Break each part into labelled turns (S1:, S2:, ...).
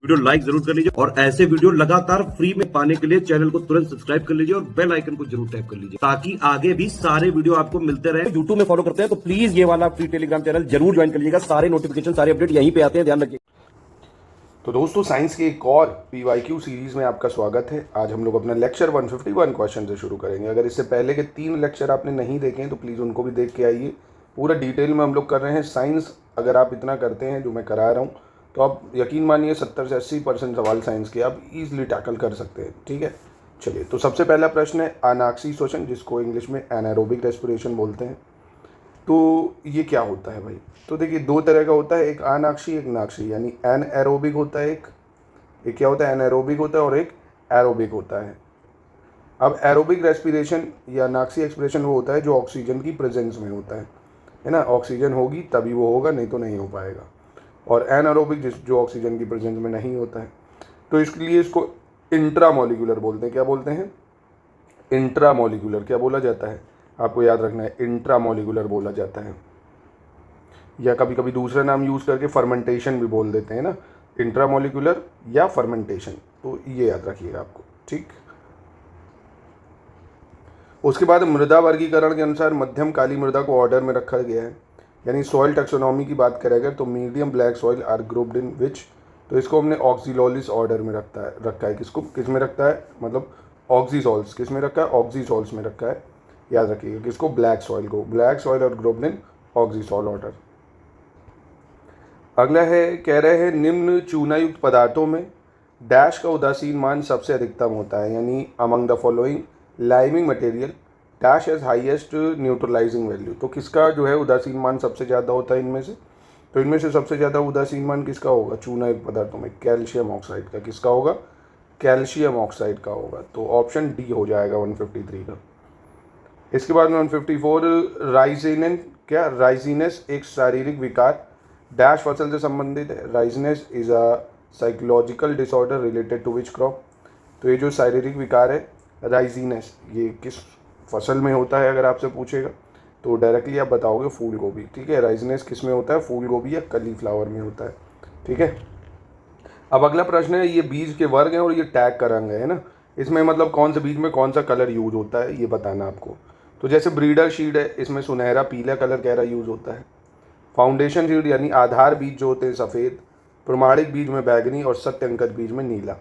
S1: Video like जरूर कर लीजिए और ऐसे वीडियो लगातार फ्री में पाने के लिए चैनल को तुरंत सब्सक्राइब कर लीजिए और बेल आइकन को जरूर टैप कर लीजिए ताकि आगे भी सारे वीडियो आपको मिलते रहे।
S2: यूट्यूब में फॉलो करते हैं तो प्लीज ये वाला फ्री टेलीग्राम चैनल जरूर ज्वाइन कर लीजिएगा। सारे नोटिफिकेशन सारे अपडेट यहीं पे आते हैं, ध्यान रखिए।
S3: तो दोस्तों, साइंस के एक और PYQ सीरीज में आपका स्वागत है। आज हम लोग अपना लेक्चर 151 क्वेश्चन से शुरू करेंगे। अगर इससे पहले के 3 लेक्चर आपने नहीं देखे हैं तो प्लीज़ उनको भी देख के आइए। पूरा डिटेल में हम लोग कर रहे हैं साइंस। अगर आप इतना करते हैं जो मैं करा रहा हूँ तो आप यकीन मानिए 70 से 80% सवाल साइंस के आप ईजिली टैकल कर सकते हैं। ठीक है, चलिए। तो सबसे पहला प्रश्न है अनाक्सी श्वसन, जिसको इंग्लिश में एनारोबिक रेस्पिरेशन बोलते हैं। तो ये क्या होता है भाई? तो देखिए, 2 तरह का होता है, एक अनाक्सी एक नाक्सी, यानी एनएरोबिक होता है एक क्या होता है, एनारोबिक होता है, और एक एरोबिक होता है। अब एरोबिक रेस्पिरेशन या नाक्सी एक्सप्रेशन वो होता है जो ऑक्सीजन की प्रेजेंस में होता है ना। ऑक्सीजन होगी तभी वो होगा, नहीं तो नहीं हो पाएगा। और एनारोबिक जो ऑक्सीजन की प्रेजेंस में नहीं होता है। तो इसके लिए इसको इंट्रामोलिकुलर बोलते हैं। क्या बोलते हैं? इंट्रामोलिकुलर। क्या बोला जाता है? आपको याद रखना है, इंट्रामोलिकुलर बोला जाता है। या कभी कभी दूसरा नाम यूज़ करके फर्मेंटेशन भी बोल देते हैं ना, इंट्रामोलिकुलर या फर्मेंटेशन। तो ये याद रखिएगा आपको, ठीक। उसके बाद मृदा वर्गीकरण के अनुसार मध्यम काली मृदा को ऑर्डर में रखा गया है। यानी सॉइल टैक्सोनॉमी की बात करें अगर, तो medium black soil are grouped in which, तो इसको हमने ऑक्सीलोलिस ऑर्डर में रखा है। किस में रखता है? मतलब ऑक्सीसॉल्स किस में रखा है? ऑक्सीसॉल्स में रखा है। याद रखिएगा किसको? ब्लैक सॉइल को। ब्लैक सॉइल और ग्रुप्ड इन ऑक्सीसॉल ऑर्डर। अगला है, कह रहे हैं निम्न चूनायुक्त पदार्थों में डैश का उदासीन मान सबसे अधिकतम होता है। यानी among the following liming material dash has highest neutralizing value. तो किसका जो है उदासीन मान सबसे ज़्यादा होता है इनमें से? तो इनमें से सबसे ज़्यादा उदासीन मान किसका होगा चूनायुक्त पदार्थों में? कैल्शियम ऑक्साइड का। किसका होगा? कैल्शियम ऑक्साइड का होगा। तो ऑप्शन डी हो जाएगा 153 का। इसके बाद में 154 राइजिनन। क्या? राइजिनस एक शारीरिक विकार डैश फसल से संबंधित है। Ricinus is a psychological disorder related to which crop. तो ये जो शारीरिक विकार है राइजिनस, ये किस फसल में होता है? अगर आपसे पूछेगा तो डायरेक्टली आप बताओगे फूल गोभी। ठीक है, राइजिनस किस में होता है? फूल गोभी या कलीफ्लावर में होता है। ठीक है। अब अगला प्रश्न है, ये बीज के वर्ग हैं और ये टैग का रंग है ना। इसमें मतलब कौन से बीज में कौन सा कलर यूज होता है ये बताना आपको। तो जैसे ब्रीडर सीड है, इसमें सुनहरा पीला कलर गहरा यूज होता है। फाउंडेशन सीड यानी आधार बीज जो होते हैं सफ़ेद। प्रमाणिक बीज में बैगनी और सत्य अंकित बीज में नीला।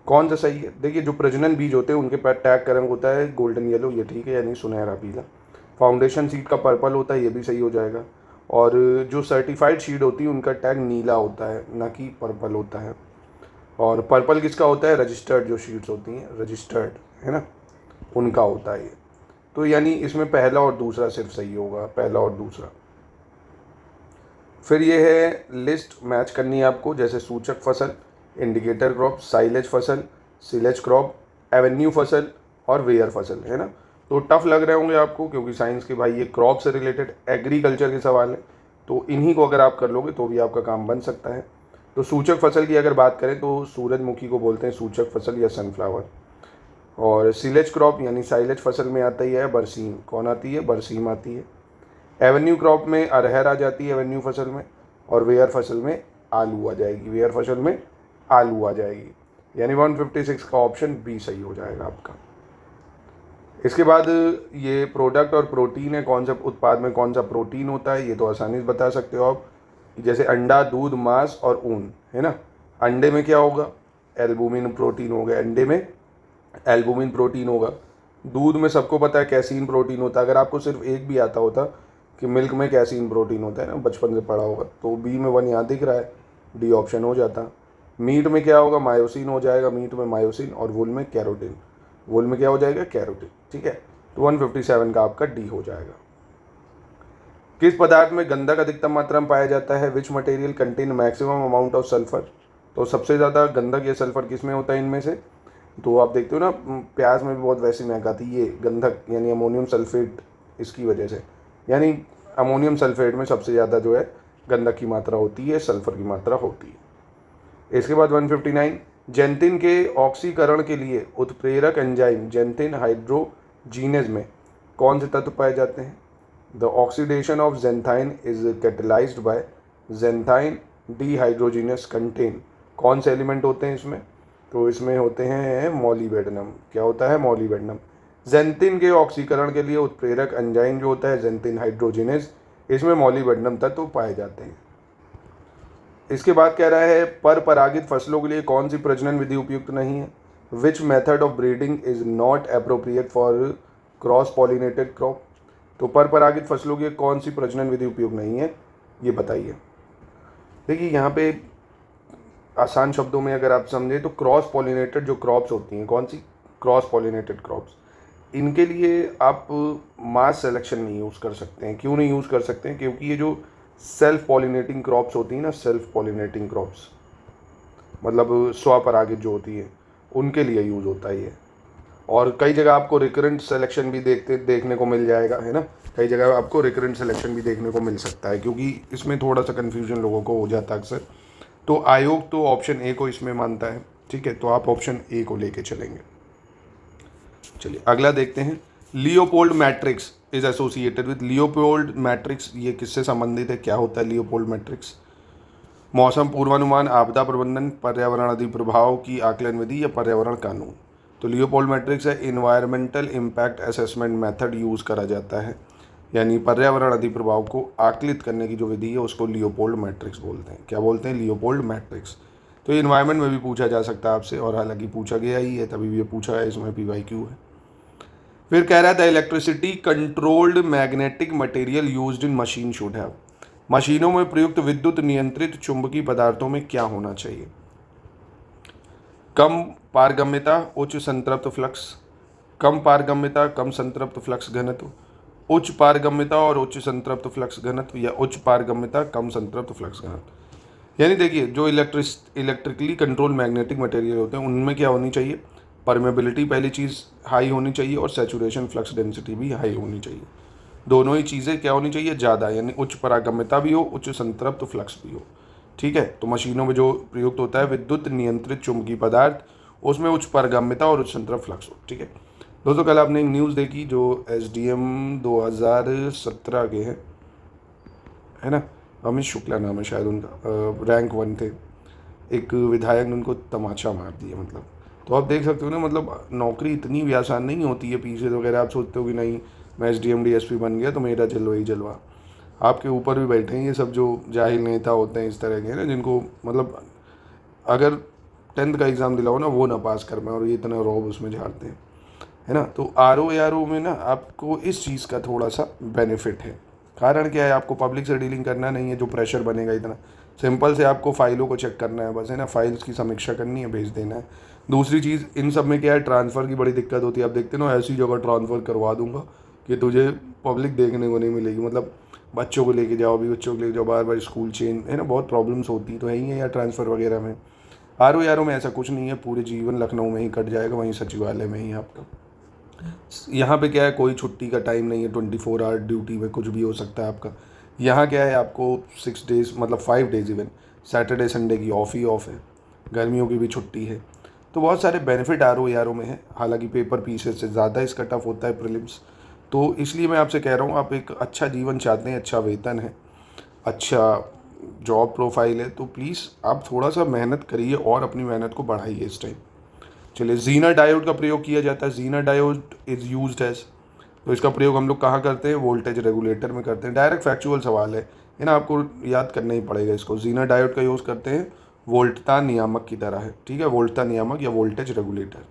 S3: कौन सा सही है? देखिए, जो प्रजनन बीज होते हैं उनके पास टैग का रंग होता है गोल्डन येलो, ये ठीक है, यानी सुनहरा पीला। फाउंडेशन सीड का पर्पल होता है, ये भी सही हो जाएगा। और जो सर्टिफाइड सीड होती है उनका टैग नीला होता है, ना कि पर्पल होता है। और पर्पल किसका होता है? रजिस्टर्ड जो सीड्स होती हैं, रजिस्टर्ड है ना, उनका होता है ये। तो यानी इसमें पहला और दूसरा सिर्फ सही होगा, पहला और दूसरा। फिर ये है लिस्ट मैच करनी है आपको, जैसे सूचक फसल, इंडिकेटर क्रॉप, साइलेज फसल, सिलेज क्रॉप, एवेन्यू फसल और वेयर फसल, है ना। तो टफ लग रहे होंगे आपको क्योंकि साइंस के भाई ये क्रॉप से रिलेटेड एग्रीकल्चर के सवाल है। तो इन्हीं को अगर आप कर लोगे तो भी आपका काम बन सकता है। तो सूचक फसल की अगर बात करें तो सूरजमुखी को बोलते हैं सूचक फसल या सनफ्लावर। और सिलेज क्रॉप यानी साइलेज फसल में आता ही है बरसीम। कौन आती है? बरसीम आती है। एवेन्यू क्रॉप में अरहर आ जाती है एवेन्यू फसल में। और वेयर फसल में आलू आ जाएगी, वेयर फसल में आलू आ जाएगी। यानी 156 का ऑप्शन बी सही हो जाएगा आपका। इसके बाद ये प्रोडक्ट और प्रोटीन है, कौन सा उत्पाद में कौन सा प्रोटीन होता है ये तो आसानी से बता सकते हो आप। जैसे अंडा, दूध, मांस और ऊन, है ना। अंडे में क्या होगा? एल्बुमिन प्रोटीन होगा, अंडे में एल्बुमिन प्रोटीन होगा। दूध में सबको पता है कैसीन प्रोटीन होता है। अगर आपको सिर्फ एक भी आता होता कि मिल्क में कैसीन प्रोटीन होता है ना, बचपन से पढ़ा होगा, तो बी में 1 यहाँ दिख रहा है, डी ऑप्शन हो जाता। मीट में क्या होगा? मायोसिन हो जाएगा, मीट में मायोसिन। और वुल में कैरोटिन, वुल में क्या हो जाएगा? कैरोटिन। ठीक है, तो 157 का आपका डी हो जाएगा। किस पदार्थ में गंधक अधिकतम मात्रा में पाया जाता है? Which material contain maximum amount of sulphur. तो सबसे ज़्यादा गंधक या सल्फर किस में होता है इनमें से? तो आप देखते हो ना, प्याज में भी बहुत वैसी महक आती है, ये गंधक यानी अमोनियम सल्फेट, इसकी वजह से। यानी अमोनियम सल्फेट में सबसे ज़्यादा जो है गंधक की मात्रा होती है, सल्फर की मात्रा होती है। इसके बाद 159 जेंथिन के ऑक्सीकरण के लिए उत्प्रेरक एंजाइम जेंथिन हाइड्रोजीनेज में कौन से तत्व पाए जाते हैं? The oxidation of xanthine is catalysed by xanthine dehydrogenase contain. कौन से एलिमेंट होते हैं इसमें? तो इसमें होते हैं मॉलिबेडनम। क्या होता है? मॉलिबेडनम। जेंथिन के ऑक्सीकरण के लिए उत्प्रेरक एंजाइम जो होता है जेंथिन हाइड्रोजिनेज, इसमें मॉलिबेडनम तत्व पाए जाते हैं। इसके बाद कह रहा है पर परागित फसलों के लिए कौन सी प्रजनन विधि उपयुक्त नहीं है? Which method of breeding is not appropriate for cross pollinated crop. तो पर परागित फसलों की कौन सी प्रजनन विधि उपयुक्त नहीं है, ये बताइए। देखिए यहाँ पे आसान शब्दों में अगर आप समझे तो क्रॉस पॉलिनेटेड जो क्रॉप्स होती हैं, कौन सी? क्रॉस पॉलिनेटेड क्रॉप्स, इनके लिए आप मास सिलेक्शन नहीं यूज़ कर सकते हैं। क्यों नहीं यूज़ कर सकते हैं? क्योंकि ये जो सेल्फ पॉलिनेटिंग क्रॉप्स होती हैं ना, सेल्फ पॉलिनेटिंग क्रॉप्स मतलब स्वपरागित जो होती है, उनके लिए यूज़ होता है ये। और कई जगह आपको रिकरेंट सिलेक्शन भी देखने को मिल जाएगा, है ना। कई जगह आपको रिकरेंट सिलेक्शन भी देखने को मिल सकता है, क्योंकि इसमें थोड़ा सा कन्फ्यूजन लोगों को हो जाता है अक्सर। तो आयोग तो ऑप्शन ए को इसमें मानता है, ठीक है। तो आप ऑप्शन ए को लेके चलेंगे। चलिए अगला देखते हैं। Leopold matrix is associated with Leopold matrix, ये किससे संबंधित है? क्या होता है लियोपोल्ड मैट्रिक्स? मौसम पूर्वानुमान, आपदा प्रबंधन, पर्यावरण आदि प्रभाव की आकलन विधि या पर्यावरण कानून। तो लियोपोल्ड मैट्रिक्स है environmental impact assessment method use करा जाता है, यानी पर्यावरण आदि प्रभाव को आकलित करने की जो विधि है उसको लियोपोल्ड मैट्रिक्स बोलते हैं। क्या बोलते हैं? Leopold matrix. तो ये इन्वायरमेंट में भी पूछा जा सकता है आपसे, और हालांकि पूछा गया ही है, तभी भी ये पूछा है, इसमें PYQ है। फिर कह रहा था electricity controlled magnetic material used in machine should have. मशीनों में प्रयुक्त विद्युत नियंत्रित चुंबकीय पदार्थों में क्या होना चाहिए? कम पारगम्यता, उच्च संतृप्त फ्लक्स, कम पारगम्यता, कम संतृप्त फ्लक्स घनत्व, उच्च पारगम्यता और उच्च संतृप्त फ्लक्स घनत्व, या उच्च पारगम्यता कम संतृप्त फ्लक्स घनत्व। यानी देखिए जो इलेक्ट्रिकली कंट्रोल मैग्नेटिक मटेरियल होते हैं उनमें क्या होनी चाहिए? परमेबिलिटी पहली चीज़ हाई होनी चाहिए, और सैचुरेशन फ्लक्स डेंसिटी भी हाई होनी चाहिए। दोनों ही चीज़ें क्या होनी चाहिए? ज़्यादा, यानी उच्च पारगम्यता भी हो, उच्च संतृप्त फ्लक्स भी हो, ठीक है। तो मशीनों में जो प्रयुक्त होता है विद्युत नियंत्रित चुंबकीय पदार्थ, उसमें उच्च पारगम्यता और उच्च संतृप्त फ्लक्स हो, ठीक है। दोस्तों कल आपने एक न्यूज़ देखी जो SDM 2017 के हैं, है ना, अमित शुक्ला नाम है शायद उनका, रैंक 1 थे। एक विधायक ने उनको तमाचा मार दिया, मतलब। तो आप देख सकते हो ना, मतलब नौकरी इतनी भी आसान नहीं होती है। पीछे वगैरह आप सोचते हो कि नहीं मैं SDM DSP बन गया तो मेरा जलवा ही जलवा। आपके ऊपर भी बैठे हैं ये सब जो जाहिल नेता होते हैं इस तरह के ना, जिनको मतलब अगर 10th का एग्ज़ाम दिलाओ ना वो ना पास कर पाए, और ये इतना रौब उसमें झाड़ते हैं, है ना। तो RO में ना आपको इस चीज़ का थोड़ा सा बेनिफिट है। कारण क्या है? आपको पब्लिक से डीलिंग करना नहीं है, जो प्रेशर बनेगा इतना। सिंपल से आपको फाइलों को चेक करना है बस, है ना, फाइल्स की समीक्षा करनी है, भेज देना है। दूसरी चीज़ इन सब में क्या है? ट्रांसफ़र की बड़ी दिक्कत होती है। आप देखते ना ऐसी जगह ट्रांसफ़र करवा दूंगा कि तुझे पब्लिक देखने को नहीं मिलेगी। मतलब बच्चों को लेके जाओ, भी बच्चों को लेके जाओ, बार बार स्कूल चेंज, है ना, बहुत प्रॉब्लम्स होती तो है ही है यार ट्रांसफ़र वगैरह में। RO में ऐसा कुछ नहीं है, पूरे जीवन लखनऊ में ही कट जाएगा, वहीं सचिवालय में ही आपका। यहाँ पे क्या है? कोई छुट्टी का टाइम नहीं है, 24 आवर ड्यूटी में कुछ भी हो सकता है आपका। यहाँ क्या है? आपको 6 डेज़ मतलब 5 डेज़ इवन सैटरडे संडे की ऑफ है, गर्मियों की भी छुट्टी है। तो बहुत सारे बेनिफिट RO में है। हालांकि पेपर पीसेस से ज़्यादा इसका टफ होता है प्रीलिम्स। तो इसलिए मैं आपसे कह रहा हूँ, आप एक अच्छा जीवन चाहते हैं, अच्छा वेतन है, अच्छा जॉब प्रोफाइल है, तो प्लीज़ आप थोड़ा सा मेहनत करिए और अपनी मेहनत को बढ़ाइए इस टाइम। चलिए ज़ीनर डायोड का प्रयोग किया जाता है। ज़ीनर डायोड इज़ यूज्ड एज, तो इसका प्रयोग हम लोग कहाँ करते हैं? वोल्टेज रेगुलेटर में करते हैं। डायरेक्ट फैक्चुअल सवाल है ना, आपको याद करना ही पड़ेगा इसको। ज़ीनर डायोड का यूज़ करते हैं वोल्टता नियामक की तरह है, ठीक है, वोल्टता नियामक या वोल्टेज रेगुलेटर।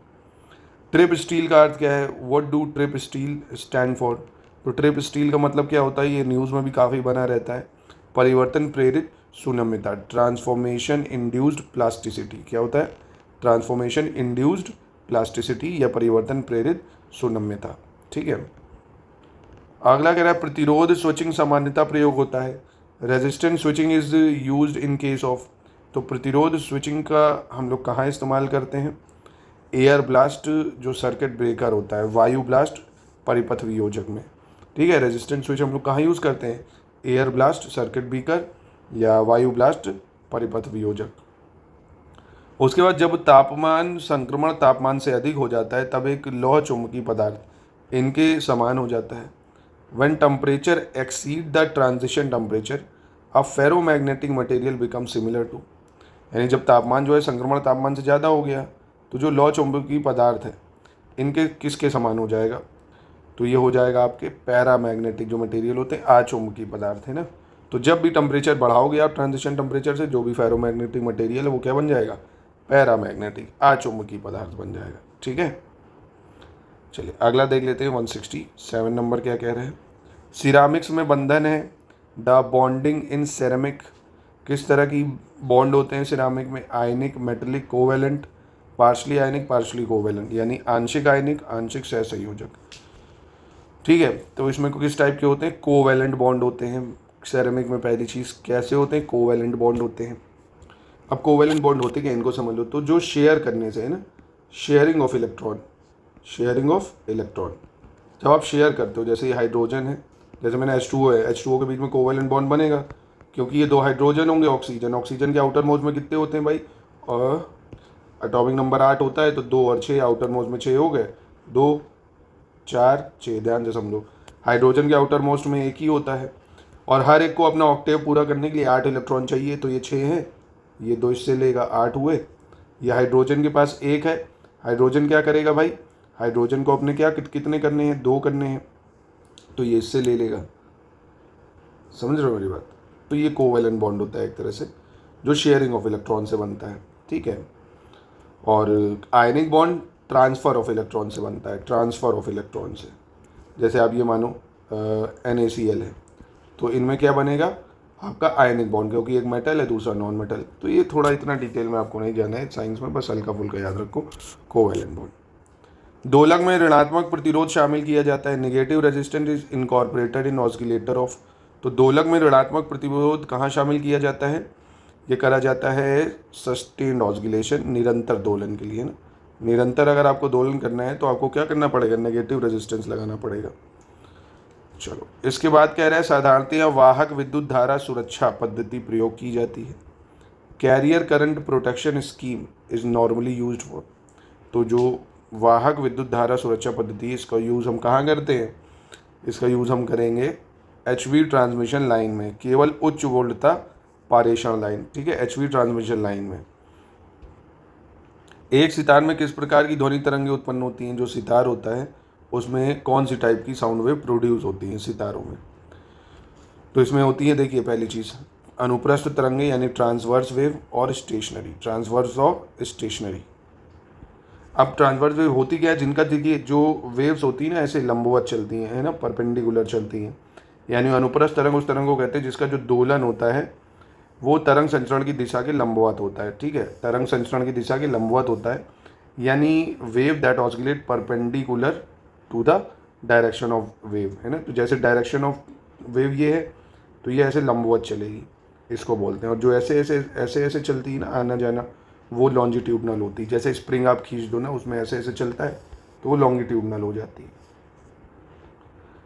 S3: ट्रिप स्टील का अर्थ क्या है? What do trip steel stand for? तो ट्रिप स्टील का मतलब क्या होता है? ये न्यूज़ में भी काफ़ी बना रहता है। परिवर्तन प्रेरित सुनम्यता, ट्रांसफॉर्मेशन इंड्यूस्ड प्लास्टिसिटी। क्या होता है? ट्रांसफॉर्मेशन इंड्यूस्ड प्लास्टिसिटी या परिवर्तन प्रेरित सुनम्यता, ठीक है। अगला कह रहा है प्रतिरोध स्विचिंग सामान्यता प्रयोग होता है। Resistance switching is used in case of. तो प्रतिरोध स्विचिंग का हम लोग कहाँ इस्तेमाल करते हैं? एयर ब्लास्ट जो सर्किट ब्रेकर होता है, वायु ब्लास्ट परिपथ वियोजक में, ठीक है। रेजिस्टेंस स्विच हम लोग कहाँ यूज़ करते हैं? एयर ब्लास्ट सर्किट ब्रेकर या वायु ब्लास्ट परिपथ वियोजक। उसके बाद जब तापमान संक्रमण तापमान से अधिक हो जाता है तब एक लौह चुंबकीय पदार्थ इनके समान हो जाता है। When temperature exceed the transition temperature, a ferromagnetic material becomes similar to। यानी जब तापमान जो है संक्रमण तापमान से ज़्यादा हो गया तो जो लौ चुंबकीय पदार्थ है इनके किसके समान हो जाएगा, तो ये हो जाएगा आपके पैरामैग्नेटिक जो मटेरियल होते हैं अचुंबकीय पदार्थ है ना। तो जब भी टेम्परेचर बढ़ाओगे आप ट्रांजिशन टेम्परेचर से, जो भी फेरोमैग्नेटिक मटेरियल है वो क्या बन जाएगा, पैरामैग्नेटिक अचुंबकीय पदार्थ बन जाएगा। ठीक है, चलिए अगला देख लेते हैं 167 नंबर क्या कह रहे हैं। सिरामिक्स में बंधन है, द बॉन्डिंग इन सेरेमिक, किस तरह की बॉन्ड होते हैं सिरामिक में, आयनिक, मेटलिक, कोवेलेंट, पार्शली आयनिक, पार्शली कोवेलेंट, यानी आंशिक आयनिक, आंशिक सहसंयोजक। ठीक है, तो इसमें किस टाइप के होते हैं, कोवेलेंट बॉन्ड होते हैं सेरेमिक में। पहली चीज़ कैसे होते हैं, कोवेलेंट बॉन्ड होते हैं। अब कोवेलेंट बॉन्ड होते क्या, इनको समझ लो। तो जो शेयर करने से है ना, sharing of electron, sharing of electron, जब आप शेयर करते हो, जैसे ये हाइड्रोजन है, जैसे मैंने H2O है, H2O के बीच में कोवेलेंट बॉन्ड बनेगा क्योंकि ये दो हाइड्रोजन होंगे, ऑक्सीजन, ऑक्सीजन के आउटर मोस्ट में कितने होते हैं भाई, एटॉमिक नंबर 8 होता है, तो 2 और 6, आउटर मोस्ट में 6 हो गए, 2 4 6, ध्यान से समझो। हाइड्रोजन के आउटर मोस्ट में एक ही होता है और हर एक को अपना ऑक्टेव पूरा करने के लिए 8 इलेक्ट्रॉन चाहिए, तो ये 6 हैं, ये 2 इससे लेगा, 8 हुए। ये हाइड्रोजन के पास 1 है, हाइड्रोजन क्या करेगा भाई, हाइड्रोजन को अपने क्या कितने करने हैं, 2 करने हैं, तो ये इससे ले लेगा। समझ रहे हो मेरी बात। तो ये कोवेलेंट बॉन्ड होता है एक तरह से, जो शेयरिंग ऑफ इलेक्ट्रॉन से बनता है। ठीक है, और ionic bond transfer of electron से बनता है, ट्रांसफ़र ऑफ इलेक्ट्रॉन से। जैसे आप ये मानो NaCl है, तो इनमें क्या बनेगा आपका आयनिक बॉन्ड, क्योंकि एक मेटल है दूसरा नॉन मेटल। तो ये थोड़ा इतना डिटेल में आपको नहीं जाना है साइंस में, बस हल्का फुल्का याद रखो कोवेलेंट बॉन्ड। दोलक में ऋणात्मक प्रतिरोध शामिल किया जाता है, negative resistance is incorporated in oscillator of. तो दोलक में ऋणात्मक प्रतिरोध कहाँ शामिल किया जाता है, ये करा जाता है सस्टेन्ड ऑस्किलेशन, निरंतर दोलन के लिए ना। निरंतर अगर आपको दोलन करना है तो आपको क्या करना पड़ेगा, नेगेटिव रेजिस्टेंस लगाना पड़ेगा। चलो इसके बाद कह रहा है साधारणतया वाहक विद्युत धारा सुरक्षा पद्धति प्रयोग की जाती है, career current protection scheme is normally used for. तो जो वाहक विद्युत धारा सुरक्षा पद्धति, इसका यूज़ हम कहाँ करते हैं, इसका यूज़ हम करेंगे HV ट्रांसमिशन लाइन में, केवल उच्च वोल्टता पारेषण लाइन। ठीक है, HV ट्रांसमिशन लाइन में। एक सितार में किस प्रकार की ध्वनि तरंगें उत्पन्न होती हैं, जो सितार होता है उसमें कौन सी टाइप की साउंड वेव प्रोड्यूस होती हैं सितारों में, तो इसमें होती है, देखिए पहली चीज़ अनुप्रस्थ तरंगें यानी ट्रांसवर्स वेव और स्टेशनरी, ट्रांसवर्स और स्टेशनरी। अब ट्रांसवर्स वेव होती क्या है, जिनका देखिए जो वेव्स होती है ना ऐसे लंबवत चलती हैं, है ना, परपेंडिकुलर चलती हैं, यानी अनुप्रस्थ तरंग उस तरंग को कहते हैं जिसका जो दोलन होता है वो तरंग संचरण की दिशा के लंबवत होता है। ठीक है, तरंग संचरण की दिशा के लंबवत होता है, यानी wave that oscillate perpendicular to the direction of wave, है ना। तो जैसे डायरेक्शन ऑफ वेव ये है तो ये ऐसे लंबवत चलेगी, इसको बोलते हैं। और जो ऐसे ऐसे चलती है ना आना जाना, वो लॉन्जिट्यूडनल होती है। जैसे स्प्रिंग आप खींच दो ना, उसमें ऐसे ऐसे चलता है तो वो लॉन्गिट्यूडनल हो जाती है।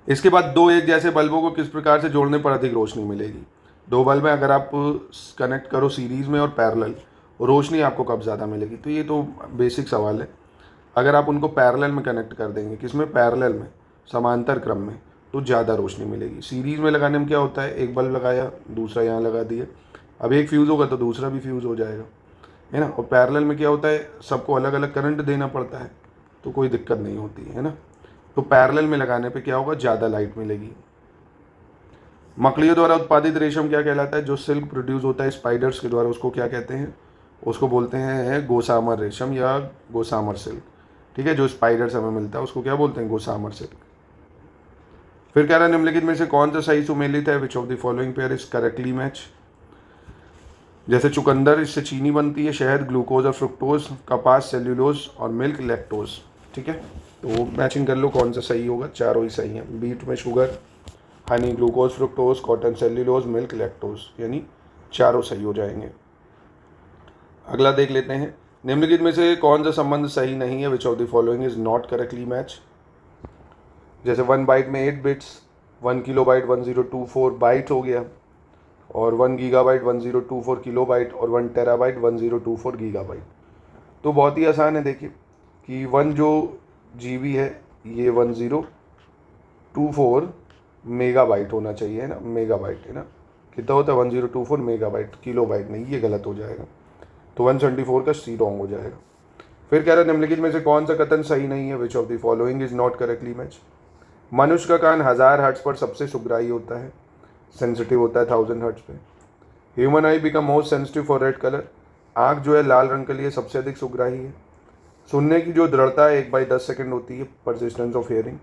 S3: इसके बाद दो एक जैसे बल्बों को किस प्रकार से जोड़ने पर अधिक रोशनी मिलेगी। दो बल्ब में अगर आप कनेक्ट करो सीरीज़ में और पैरेलल, रोशनी आपको कब ज़्यादा मिलेगी, तो ये तो बेसिक सवाल है। अगर आप उनको पैरेलल में कनेक्ट कर देंगे, किसमें, पैरेलल में, समांतर क्रम में, तो ज़्यादा रोशनी मिलेगी। सीरीज़ में लगाने में क्या होता है, एक बल्ब लगाया दूसरा यहाँ लगा दिया, अब एक फ्यूज़ होगा तो दूसरा भी फ्यूज़ हो जाएगा, है ना। और पैरेलल में क्या होता है, सबको अलग अलग करंट देना पड़ता है, तो कोई दिक्कत नहीं होती है ना। तो पैरेलल में लगाने पे क्या होगा, ज़्यादा लाइट मिलेगी। मकड़ियों द्वारा उत्पादित रेशम क्या कहलाता है, जो सिल्क प्रोड्यूस होता है स्पाइडर्स के द्वारा, उसको क्या कहते हैं, उसको बोलते हैं गोसामर रेशम या गोसामर सिल्क। ठीक है, जो स्पाइडर से हमें मिलता है उसको क्या बोलते हैं, गोसामर सिल्क। फिर कह रहा है निम्नलिखित में से कौन सा सही सुमेलित है, which of the following pair is correctly match. जैसे चुकंदर, इससे चीनी बनती है, शहद ग्लूकोज और फ्रुक्टोज, कपास सेल्यूलोज और मिल्क लैक्टोज। ठीक है, तो मैचिंग कर लो कौन सा सही होगा, चारों ही सही हैं। बीट में sugar, Honey glucose fructose, cotton cellulose, milk lactose, यानी चारों सही हो जाएंगे। अगला देख लेते हैं, निम्नलिखित में से कौन सा संबंध सही नहीं है, which of the following is not correctly match. जैसे 1 बाइट में 8 बिट्स, 1 किलोबाइट 1024 बाइट हो गया, और 1 गीगाबाइट 1024 किलोबाइट, और 1 टेराबाइट 1024 गीगाबाइट। तो बहुत ही आसान है, देखिए कि 1 जो GB है ये 1024 मेगाबाइट होना चाहिए, है ना, मेगाबाइट, है ना। कितना होता है 1024 मेगाबाइट, किलोबाइट नहीं, ये गलत हो जाएगा। तो 174 का सी रॉन्ग हो जाएगा। फिर कह रहा है निम्नलिखित में से कौन सा कथन सही नहीं है, which of the following is not correctly match. मनुष्य का कान 1000 हर्ट्ज पर सबसे सुग्राही होता है, सेंसिटिव होता है 1000 हर्ट्ज पे। Human I become most sensitive for red colour, आँख जो है लाल रंग के लिए सबसे अधिक सुग्राही है। सुनने की जो दृढ़ता है 1/10 सेकंड होती है, परसिस्टेंस ऑफ हियरिंग।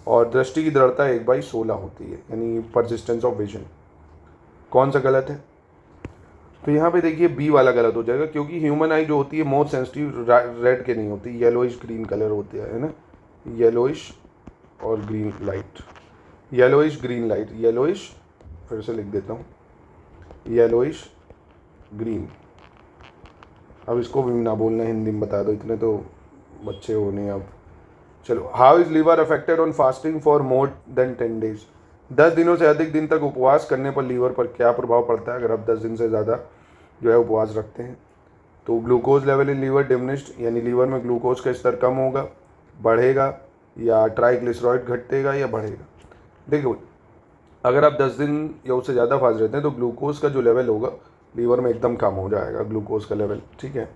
S3: और दृष्टि की दृढ़ता 1/16 होती है, यानी परसिस्टेंस ऑफ विजन। कौन सा गलत है? तो यहाँ पे देखिए बी वाला गलत हो जाएगा, क्योंकि ह्यूमन आई जो होती है मोस्ट सेंसिटिव रेड के नहीं होती, येलोइश ग्रीन कलर होती है ना, येलोइश और green light, yellowish green light, yellowish, फिर से लिख देता हूँ, येलोइश ग्रीन। अब इसको भी ना बोलना, हिंदी में बता दो, इतने तो बच्चे हो नहीं अब। चलो, how is liver affected on fasting for more than 10 days. 10 दिनों से अधिक दिन तक उपवास करने पर लीवर पर क्या प्रभाव पड़ता है अगर आप 10 दिन से ज़्यादा जो है उपवास रखते हैं? तो glucose level in liver diminished, यानी लीवर में ग्लूकोज का स्तर कम होगा, बढ़ेगा, या ट्राइग्लिसराइड घटेगा या बढ़ेगा। देखो, अगर आप 10 दिन या उससे ज़्यादा फास्ट रहते हैं तो ग्लूकोज का जो लेवल होगा लीवर में एकदम कम हो जाएगा, ग्लूकोज का लेवल, ठीक है।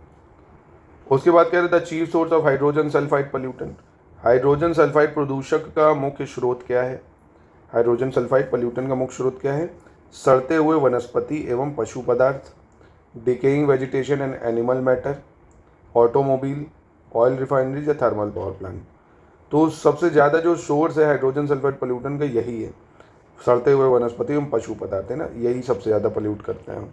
S3: उसके बाद कह रहे थे chief source of hydrogen sulphide pollutant. Hydrogen sulphide प्रदूषक का मुख्य स्रोत क्या है? हाइड्रोजन सल्फाइड पोल्यूटेंट का मुख्य स्रोत क्या है? सड़ते हुए वनस्पति एवं पशु पदार्थ, decaying vegetation and animal matter, automobile, oil refineries या थर्मल पावर प्लांट। तो सबसे ज़्यादा जो सोर्स है हाइड्रोजन सल्फाइड पोल्यूटेंट का यही है, सड़ते हुए वनस्पति एवं पशु पदार्थ है ना, यही सबसे ज़्यादा पोल्यूट करते हैं।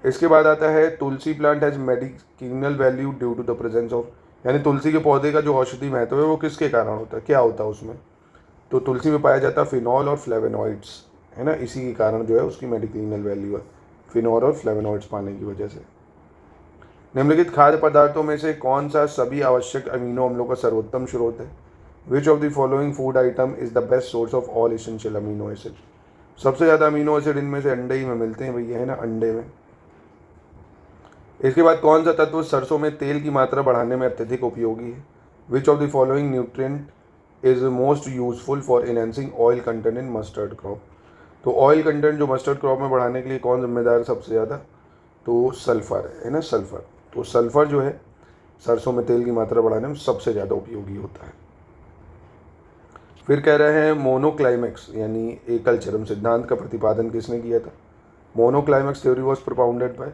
S3: इसके बाद आता है tulsi plant has medicinal value due to the presence of, यानी तुलसी के पौधे का जो औषधि महत्व है वो किसके कारण होता है, क्या होता है उसमें? तो तुलसी में पाया जाता है फिनॉल और फ्लेवेनॉइड्स, है ना, इसी के कारण जो है उसकी मेडिसिनल वैल्यू है, फिनॉल और फ्लेवेनॉइड्स पाने की वजह से। निम्नलिखित खाद्य पदार्थों में से कौन सा सभी आवश्यक अमीनो अम्लों का सर्वोत्तम स्रोत है? Which of the following food item is the best source of all essential amino acid. सबसे ज़्यादा अमीनो एसिड इनमें से अंडे ही में मिलते हैं भैया, है ना, अंडे में। इसके बाद कौन सा तत्व सरसों में तेल की मात्रा बढ़ाने में अत्यधिक उपयोगी है? Which of the following nutrient is most useful for enhancing oil content in mustard crop. तो ऑयल कंटेंट जो मस्टर्ड क्रॉप में बढ़ाने के लिए कौन जिम्मेदार है सबसे ज़्यादा? तो सल्फर है ना, सल्फर। तो सल्फर जो है सरसों में तेल की मात्रा बढ़ाने में सबसे ज़्यादा उपयोगी होता है। फिर कह रहे हैं मोनोक्लाइमेक्स यानी एकल चरम सिद्धांत का प्रतिपादन किसने किया था? मोनोक्लाइमेक्स थ्योरी वॉज प्रोपाउंडेड बाय,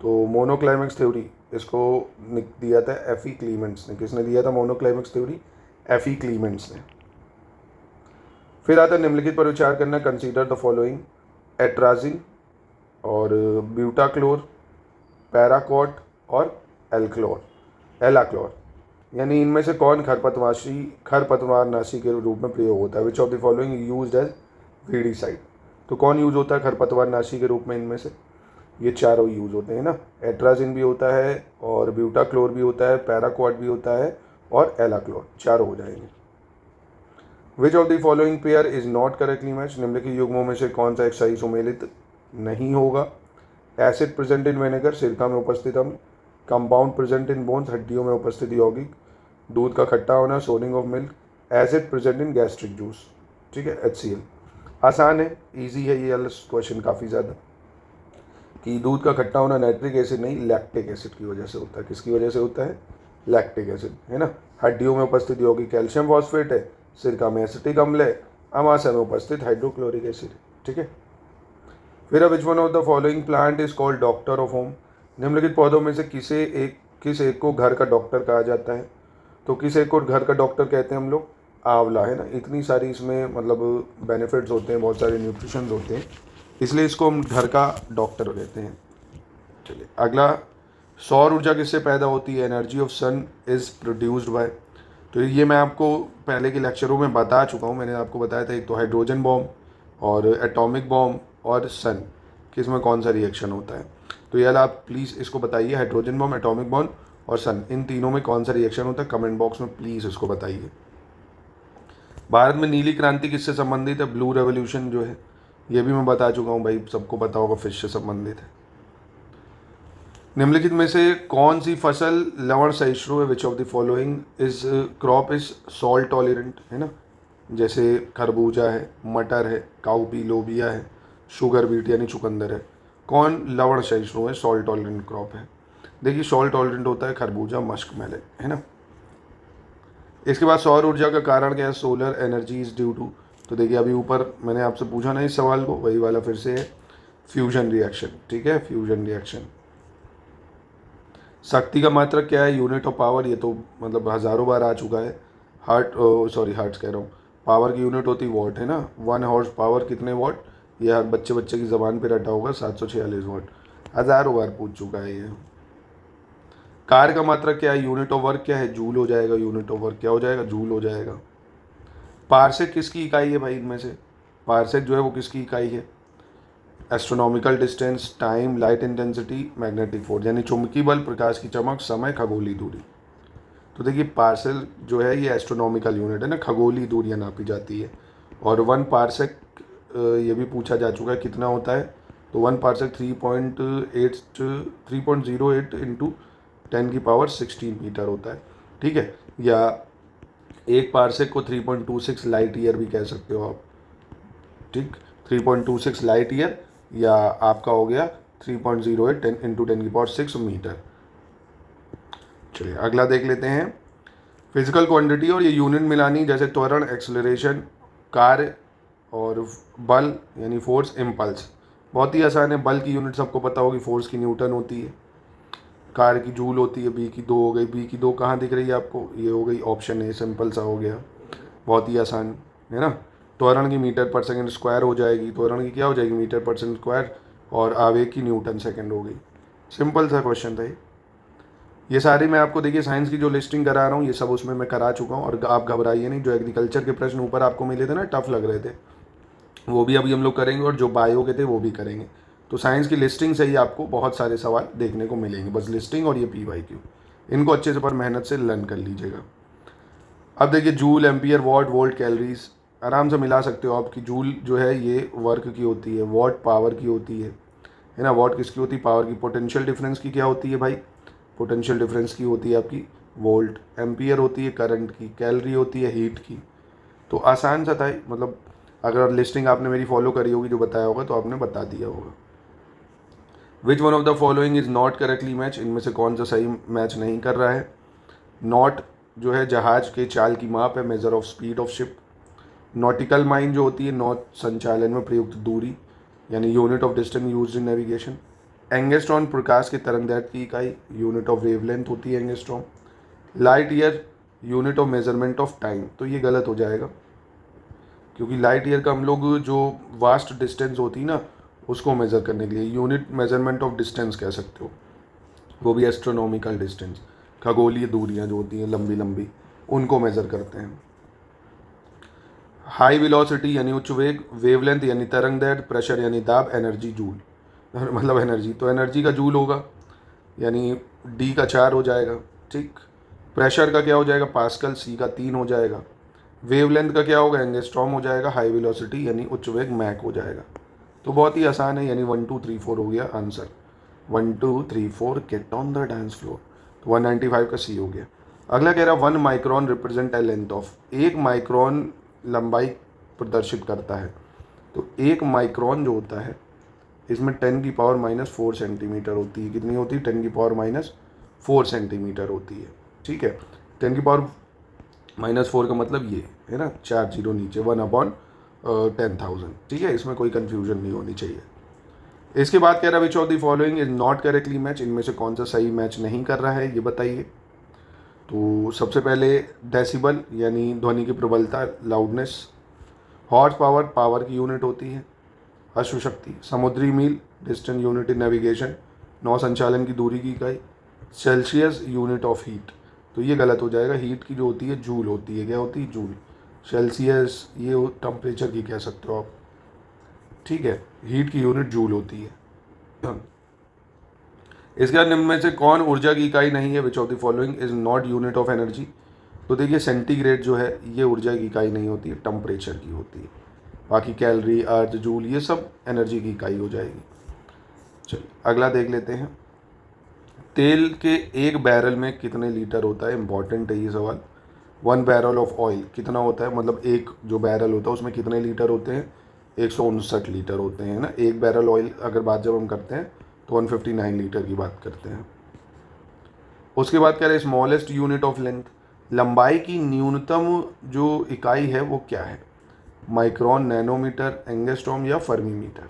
S3: तो मोनोक्लाइमेक्स थ्योरी इसको दिया था एफ ई क्लीमेंट्स ने। किसने दिया था मोनोक्लाइमेक्स थ्योरी? एफ ई क्लीमेंट्स ने। फिर आता है निम्नलिखित पर विचार करना, कंसीडर द फॉलोइंग, एट्राजिन और ब्यूटाक्लोर, पैराकॉट और एलाक्लोर, यानी इनमें से कौन खरपतवारनाशी के रूप में प्रयोग होता है? Which of the following used as weedicide. तो कौन यूज होता है खरपतवारनाशी के रूप में इनमें से? ये चारों यूज होते हैं ना, एट्राजिन भी होता है और ब्यूटाक्लोर भी होता है, पैराक्वाट भी होता है और एलाक्लोर, चारों हो जाएंगे। विच of the following pair is not correctly match. निम्नलिखित युग्मों में से कौन सा एक सही सुमेलित नहीं होगा? एसिड प्रेजेंट इन विनेगर, सिरका में उपस्थित अम्ल, कंपाउंड प्रेजेंट इन बोन्स, हड्डियों में उपस्थित यौगिक, दूध का खट्टा होना, souring of milk, acid present in gastric juice, ठीक है, HCl। आसान है, इजी है ये वाला क्वेश्चन काफ़ी ज़्यादा, कि दूध का खट्टा होना नाइट्रिक एसिड नहीं, लैक्टिक एसिड की वजह से होता है। किसकी वजह से होता है? लैक्टिक एसिड, है ना। हड्डियों में उपस्थित यौगिक कैल्शियम फॉस्फेट है, सिरका में एसिटिक अम्ल है, अमाशय में उपस्थित हाइड्रोक्लोरिक एसिड, ठीक है। फिर अब which one of the following plant is called doctor of home. निम्नलिखित पौधों में से किस एक को घर का डॉक्टर कहा जाता है? तो किस एक को घर का डॉक्टर कहते हैं हम लोग? आंवला, है ना। इतनी सारी इसमें मतलब बेनिफिट्स होते हैं, बहुत सारे न्यूट्रिशंस होते हैं, इसलिए इसको हम घर का डॉक्टर कहते हैं। चलिए अगला, सौर ऊर्जा किससे पैदा होती है? Energy of sun is produced by. तो ये मैं आपको पहले के लेक्चरों में बता चुका हूँ, मैंने आपको बताया था, एक तो हाइड्रोजन बॉम्ब और एटॉमिक बॉम्ब और सन, किस में कौन सा रिएक्शन होता है। तो यार आप प्लीज़ इसको बताइए, हाइड्रोजन बॉम्ब, एटॉमिक बॉम्ब और सन, इन तीनों में कौन सा रिएक्शन होता है? कमेंट बॉक्स में प्लीज़ इसको बताइए। भारत में नीली क्रांति किससे संबंधित है? ब्लू रेवोल्यूशन जो है, ये भी मैं बता चुका हूँ भाई, सबको पता होगा, फिश से संबंधित है। निम्नलिखित में से कौन सी फसल लवण सहिष्णु है? Which of the following is crop is salt tolerant, है ना। जैसे खरबूजा है, मटर है, काउपी लोबिया है, शुगर बीट यानी चुकंदर है। कौन लवण सहिष्णु है, सॉल्ट टॉलरेंट क्रॉप है? देखिए सॉल्ट टॉलरेंट होता है खरबूजा, मस्क मेलन, है ना। इसके बाद सौर ऊर्जा का कारण क्या है? Solar energy is due to, तो देखिए अभी ऊपर मैंने आपसे पूछा ना इस सवाल को, वही वाला फिर से है, फ्यूजन रिएक्शन। ठीक है, फ्यूजन रिएक्शन। शक्ति का मात्रक क्या है? यूनिट ऑफ पावर, ये तो मतलब हज़ारों बार आ चुका है। हार्ट्स कह रहा हूँ, पावर की यूनिट होती वॉट, है ना। 1 हॉर्स पावर कितने वॉट? ये हर बच्चे की ज़बान पे रटा होगा, 746 वॉट, हज़ारों बार पूछ चुका है ये। कार का मात्रक क्या है? यूनिट ऑफ वर्क क्या है? जूल हो जाएगा। यूनिट ऑफ वर्क क्या हो जाएगा? जूल हो जाएगा। पार्सेक किसकी इकाई है भाई? इनमें से पार्सेक जो है वो किसकी इकाई है? Astronomical distance, time, light intensity, magnetic force, यानी चुंबकीय बल, प्रकाश की चमक, समय, खगोलीय दूरी। तो देखिए पार्सेल जो है ये एस्ट्रोनॉमिकल यूनिट है ना, खगोलीय दूरियां नापी जाती है। और 1 पार्सेक ये भी पूछा जा चुका है कितना होता है, तो 1 पार्सेक 3.08 इंटू 10⁻16 मीटर होता है। ठीक है, या एक पार्सेक को 3.26 लाइट ईयर भी कह सकते हो आप। ठीक, 3.26 लाइट ईयर, या आपका हो गया 3.08 इंटू 10⁻6 मीटर। चलिए अगला देख लेते हैं। फिजिकल क्वांटिटी और ये यूनिट मिलानी, जैसे त्वरण, एक्सेलरेशन, कार्य, और बल यानी फोर्स, इम्पल्स। बहुत ही आसान है। बल की यूनिट सबको पता होगी, फोर्स की न्यूटन होती है, कार्य की जूल होती है, बी की 2 हो गई। बी की 2 कहाँ दिख रही है आपको? ये हो गई ऑप्शन ए, सिंपल सा हो गया, बहुत ही आसान है ना। त्वरण की मीटर पर सेकंड स्क्वायर हो जाएगी, त्वरण की क्या हो जाएगी? मीटर पर सेकंड स्क्वायर, और आवेग की न्यूटन सेकंड हो गई। सिंपल सा क्वेश्चन था ये सारी मैं आपको देखिए साइंस की जो लिस्टिंग करा रहा हूँ ये सब उसमें मैं करा चुका हूँ, और आप घबराइए नहीं। जो एग्रीकल्चर के प्रश्न ऊपर आपको मिले थे ना, टफ लग रहे थे, वो भी अभी हम लोग करेंगे, और जो बायो के थे वो भी करेंगे। तो साइंस की लिस्टिंग से ही आपको बहुत सारे सवाल देखने को मिलेंगे, बस लिस्टिंग और ये PYQ, इनको अच्छे से पर मेहनत से लर्न कर लीजिएगा। अब देखिए joule, ampere, what, volt, calories आराम से मिला सकते हो आप, कि जूल जो है ये वर्क की होती है, वॉट पावर की होती है ना। वॉट किसकी होती है? पावर की। पोटेंशियल डिफरेंस की क्या होती है भाई? पोटेंशियल डिफरेंस की होती है आपकी वोल्ट। एम्पियर होती है करंट की। कैलोरी होती है हीट की। तो आसान सा था, मतलब अगर लिस्टिंग आपने मेरी फॉलो करी होगी, जो बताया होगा, तो आपने बता दिया होगा। Which one of the following is not correctly match, इनमें से कौन सा सही मैच नहीं कर रहा है? नॉट जो है जहाज के चाल की माप है, measure of speed of ship. Nautical mile जो होती है नौत संचालन में प्रयुक्त दूरी, यानी unit of distance used in navigation. Angstrom प्रकाश के तरंगदैर्घ्य की इकाई, यूनिट ऑफ वेवलेंथ होती है angstrom. Light year unit of measurement of time, तो ये गलत हो जाएगा, क्योंकि लाइट ईयर का हम लोग जो वास्ट डिस्टेंस होती है ना उसको मेज़र करने के लिए यूनिट मेजरमेंट ऑफ डिस्टेंस कह सकते हो, वो भी एस्ट्रोनॉमिकल डिस्टेंस, खगोलीय दूरियां जो होती हैं लंबी लंबी, उनको मेज़र करते हैं। हाई वेलोसिटी यानी उच्च वेग, वेवलेंथ यानी तरंगदैर्घ्य, प्रेशर यानी दाब, एनर्जी जूल, मतलब एनर्जी, तो एनर्जी का जूल होगा, यानी डी का 4 हो जाएगा। ठीक, प्रेशर का क्या हो जाएगा? पास्कल, सी का 3 हो जाएगा। वेवलेंथ का क्या होगा? एंगस्ट्रॉम हो जाएगा। हाई वेलोसिटी यानी उच्च वेग, मैक हो जाएगा। तो बहुत ही आसान है, यानी 1 2 3 4 हो गया answer. 1 2 3 4 get on the dance floor, तो 195 का सी हो गया। अगला कह रहा 1 micron represent a length of, 1 micron लंबाई प्रदर्शित करता है। तो 1 माइक्रोन जो होता है इसमें 10⁻⁻4 सेंटीमीटर होती है। कितनी होती है? 10⁻⁻4 सेंटीमीटर होती है। ठीक है, 10⁻⁻4 का मतलब ये है ना, 4 जीरो नीचे, 1/10,000। ठीक है, इसमें कोई कन्फ्यूजन नहीं होनी चाहिए। इसके बाद कह रहा विच of the following is not correctly match, इनमें से कौन सा सही मैच नहीं कर रहा है ये बताइए। तो सबसे पहले डेसिबल यानी ध्वनि की प्रबलता, लाउडनेस। हॉर्स पावर, पावर की यूनिट होती है। अश्वशक्ति। समुद्री मील, डिस्टेंस यूनिट इन नेविगेशन, नौ संचालन की दूरी की इकाई। सेल्सियस यूनिट ऑफ हीट, तो ये गलत हो जाएगा। हीट की जो होती है जूल होती है। क्या होती है? जूल। सेल्सियस ये टेम्परेचर की कह सकते हो आप। ठीक है, हीट की यूनिट जूल होती है। इसके बाद निम्न में से कौन ऊर्जा की इकाई नहीं है? Which of the following is not unit of energy. तो देखिए सेंटीग्रेड जो है ये ऊर्जा की इकाई नहीं होती है, टेम्परेचर की होती है। बाकी कैलोरी, अर्थ, जूल ये सब एनर्जी की इकाई हो जाएगी। चलिए अगला देख लेते हैं। तेल के एक बैरल में कितने लीटर होता है? इंपॉर्टेंट है ये सवाल। 1 बैरल ऑफ ऑयल कितना होता है? मतलब एक जो बैरल होता है उसमें कितने लीटर होते हैं? 159 लीटर होते हैं ना। एक बैरल ऑयल अगर बात जब हम करते हैं तो 159 लीटर की बात करते हैं। उसके बाद कह रहे हैं स्मॉलेस्ट यूनिट ऑफ लेंथ, लंबाई की न्यूनतम जो इकाई है वो क्या है, माइक्रोन, नैनोमीटर, एंगस्ट्रॉम या फर्मीमीटर।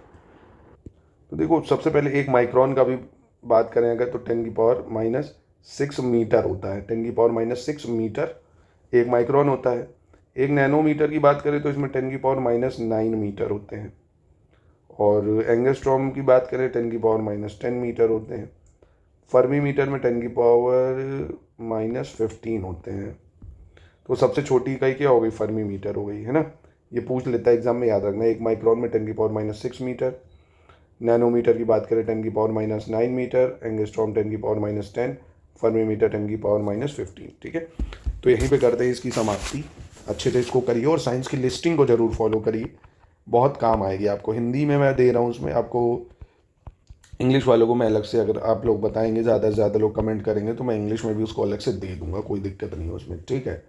S3: तो देखो सबसे पहले एक माइक्रोन का भी बात करें अगर तो 10⁻⁻6 मीटर होता है। 10⁻⁻6 मीटर एक माइक्रोन होता है। एक नैनोमीटर की बात करें तो इसमें 10⁻⁹ मीटर होते हैं। और एंगस्ट्रॉम की बात करें 10⁻⁻10 मीटर होते हैं। फर्मी मीटर में 10⁻⁻15 होते हैं। तो सबसे छोटी इकाई क्या हो गई, फर्मी मीटर हो गई, है ना। ये पूछ लेता है एग्जाम में, याद रखना। एक माइक्रोन में 10⁻⁻6 मीटर, नैनोमीटर की बात करें 10⁻⁹ मीटर, एंगस्ट्रॉम 10⁻⁻10, फर्मी मीटर 10⁻⁻15। ठीक है, तो यहीं पे करते हैं इसकी समाप्ति। अच्छे से इसको करिए और साइंस की लिस्टिंग को ज़रूर फॉलो करिए, बहुत काम आएगी आपको। हिंदी में मैं दे रहा हूँ, उसमें आपको इंग्लिश वालों को मैं अलग से, अगर आप लोग बताएंगे, ज़्यादा से ज़्यादा लोग कमेंट करेंगे तो मैं इंग्लिश में भी उसको अलग से दे दूंगा, कोई दिक्कत नहीं है उसमें। ठीक है,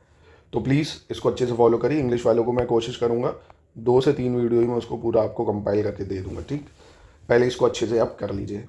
S3: तो प्लीज़ इसको अच्छे से फॉलो करिए। इंग्लिश वालों को मैं कोशिश करूँगा 2 से 3 वीडियो ही मैं उसको पूरा आपको कंपाइल करके दे दूँगा। ठीक, पहले इसको अच्छे से आप कर लीजिए।